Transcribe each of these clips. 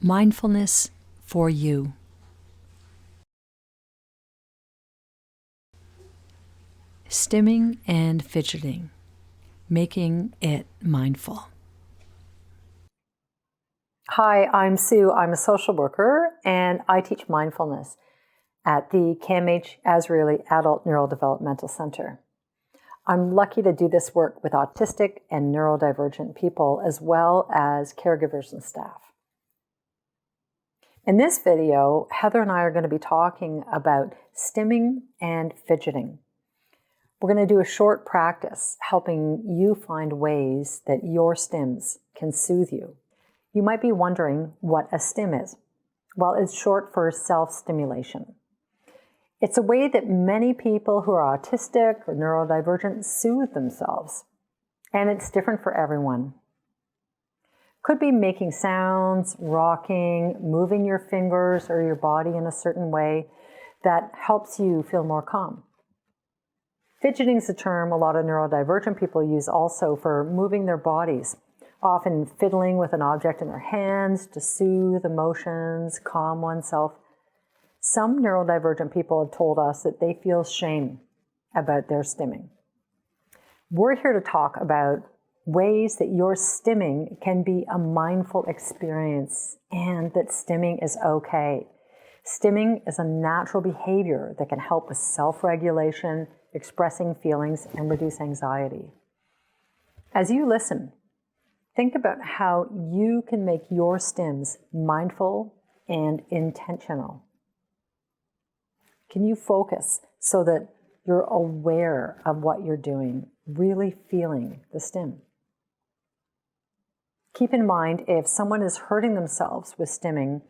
Mindfulness for you. Stimming and fidgeting, making it mindful. Hi, I'm Sue. I'm a social worker and I teach mindfulness at the CAMH Azrieli Adult Neurodevelopmental Center. I'm lucky to do this work with autistic and neurodivergent people as well as caregivers and staff. In this video, Heather and I are going to be talking about stimming and fidgeting. We're going to do a short practice helping you find ways that your stims can soothe you. You might be wondering what a stim is. Well, it's short for self-stimulation. It's a way that many people who are autistic or neurodivergent soothe themselves, and it's different for everyone. Could be making sounds, rocking, moving your fingers or your body in a certain way that helps you feel more calm. Fidgeting is a term a lot of neurodivergent people use also for moving their bodies, often fiddling with an object in their hands to soothe emotions, calm oneself. Some neurodivergent people have told us that they feel shame about their stimming. We're here to talk about ways that your stimming can be a mindful experience and that stimming is okay. Stimming is a natural behavior that can help with self-regulation, expressing feelings, and reduce anxiety. As you listen, think about how you can make your stims mindful and intentional. Can you focus so that you're aware of what you're doing, really feeling the stim? Keep in mind, if someone is hurting themselves with stimming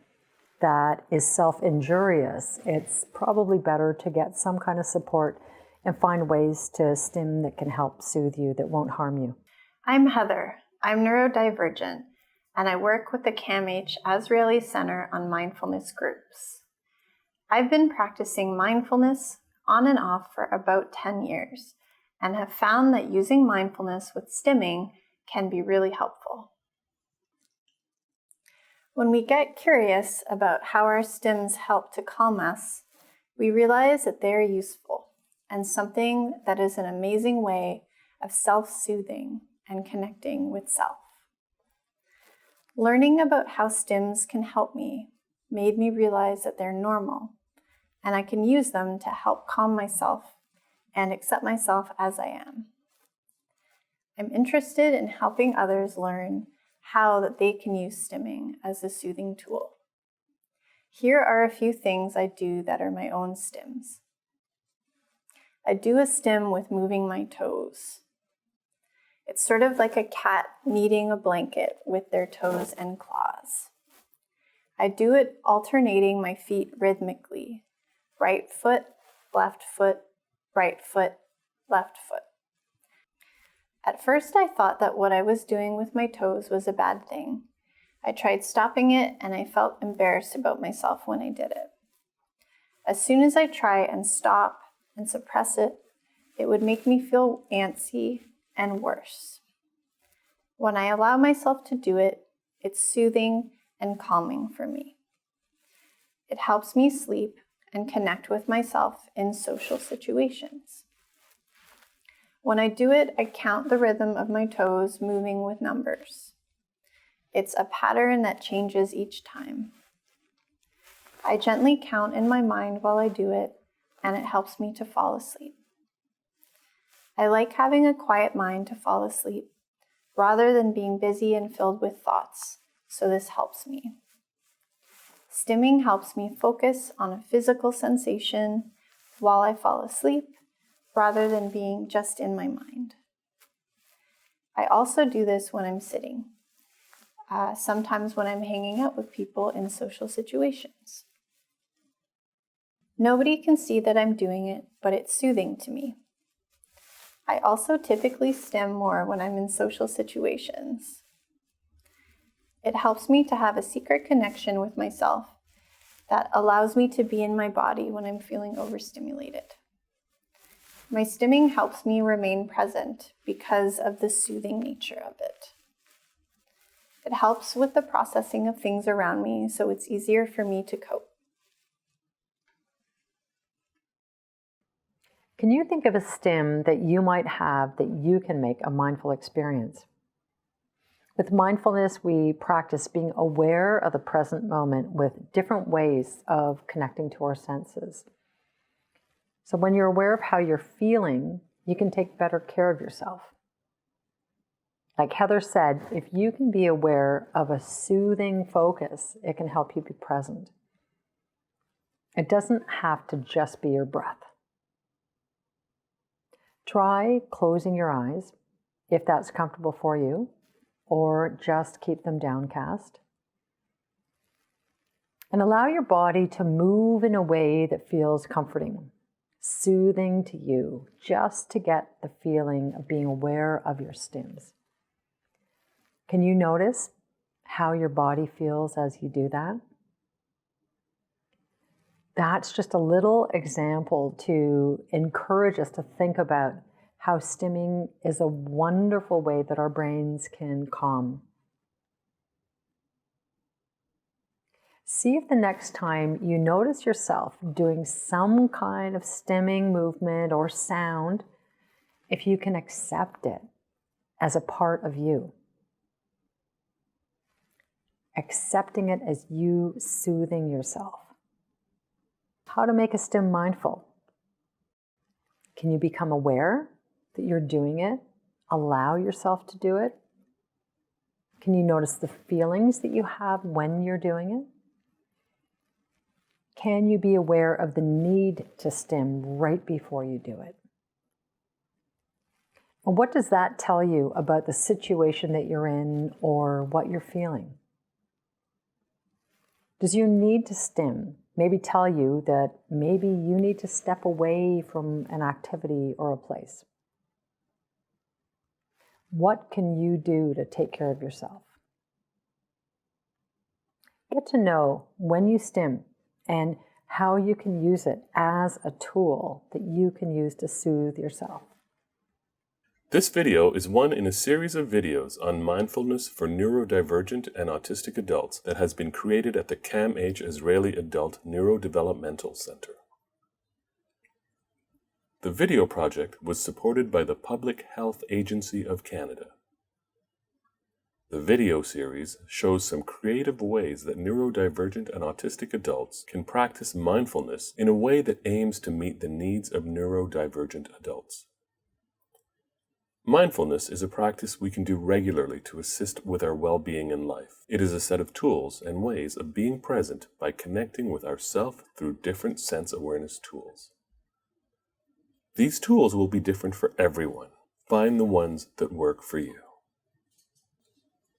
that is self-injurious, it's probably better to get some kind of support and find ways to stim that can help soothe you, that won't harm you. I'm Heather. I'm neurodivergent, and I work with the CAMH Azrieli Center on mindfulness groups. I've been practicing mindfulness on and off for about 10 years and have found that using mindfulness with stimming can be really helpful. When we get curious about how our stims help to calm us, we realize that they're useful and something that is an amazing way of self-soothing and connecting with self. Learning about how stims can help me made me realize that they're normal and I can use them to help calm myself and accept myself as I am. I'm interested in helping others learn how that they can use stimming as a soothing tool. Here are a few things I do that are my own stims. I do a stim with moving my toes. It's sort of like a cat kneading a blanket with their toes and claws. I do it alternating my feet rhythmically. Right foot, left foot, right foot, left foot. At first I thought that what I was doing with my toes was a bad thing. I tried stopping it and I felt embarrassed about myself when I did it. As soon as I try and stop and suppress it, it would make me feel antsy and worse. When I allow myself to do it, it's soothing and calming for me. It helps me sleep and connect with myself in social situations. When I do it, I count the rhythm of my toes moving with numbers. It's a pattern that changes each time. I gently count in my mind while I do it, and it helps me to fall asleep. I like having a quiet mind to fall asleep, rather than being busy and filled with thoughts, so this helps me. Stimming helps me focus on a physical sensation while I fall asleep, rather than being just in my mind. I also do this when I'm sitting, sometimes when I'm hanging out with people in social situations. Nobody can see that I'm doing it, but it's soothing to me. I also typically stim more when I'm in social situations. It helps me to have a secret connection with myself that allows me to be in my body when I'm feeling overstimulated. My stimming helps me remain present because of the soothing nature of it. It helps with the processing of things around me, so it's easier for me to cope. Can you think of a stim that you might have that you can make a mindful experience? With mindfulness, we practice being aware of the present moment with different ways of connecting to our senses. So when you're aware of how you're feeling, you can take better care of yourself. Like Heather said, if you can be aware of a soothing focus, it can help you be present. It doesn't have to just be your breath. Try closing your eyes, if that's comfortable for you, or just keep them downcast. And allow your body to move in a way that feels comforting, soothing to you, just to get the feeling of being aware of your stims. Can you notice how your body feels as you do that? That's just a little example to encourage us to think about how stimming is a wonderful way that our brains can calm. See if the next time you notice yourself doing some kind of stimming movement or sound, if you can accept it as a part of you. Accepting it as you soothing yourself. How to make a stim mindful. Can you become aware that you're doing it? Allow yourself to do it? Can you notice the feelings that you have when you're doing it? Can you be aware of the need to stim right before you do it? And what does that tell you about the situation that you're in or what you're feeling? Does your need to stim maybe tell you that maybe you need to step away from an activity or a place? What can you do to take care of yourself? Get to know when you stim and how you can use it as a tool that you can use to soothe yourself. This video is one in a series of videos on mindfulness for neurodivergent and autistic adults that has been created at the CAMH Azrieli Adult Neurodevelopmental Center. The video project was supported by the Public Health Agency of Canada. The video series shows some creative ways that neurodivergent and autistic adults can practice mindfulness in a way that aims to meet the needs of neurodivergent adults. Mindfulness is a practice we can do regularly to assist with our well-being in life. It is a set of tools and ways of being present by connecting with ourself through different sense awareness tools. These tools will be different for everyone. Find the ones that work for you.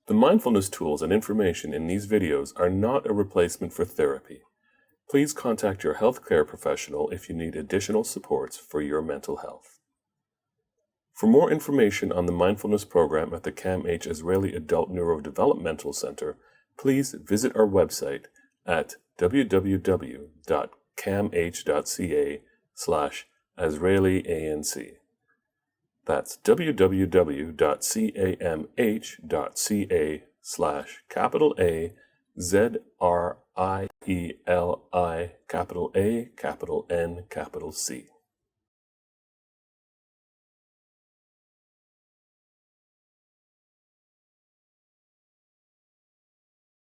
The mindfulness tools and information in these videos are not a replacement for therapy. Please contact your healthcare professional if you need additional supports for your mental health. For more information on the mindfulness program at the CAMH Azrieli Adult Neurodevelopmental Center, please visit our website at www.camh.ca/AzrieliANC. That's www.camh.ca/AZRIELI_N_C.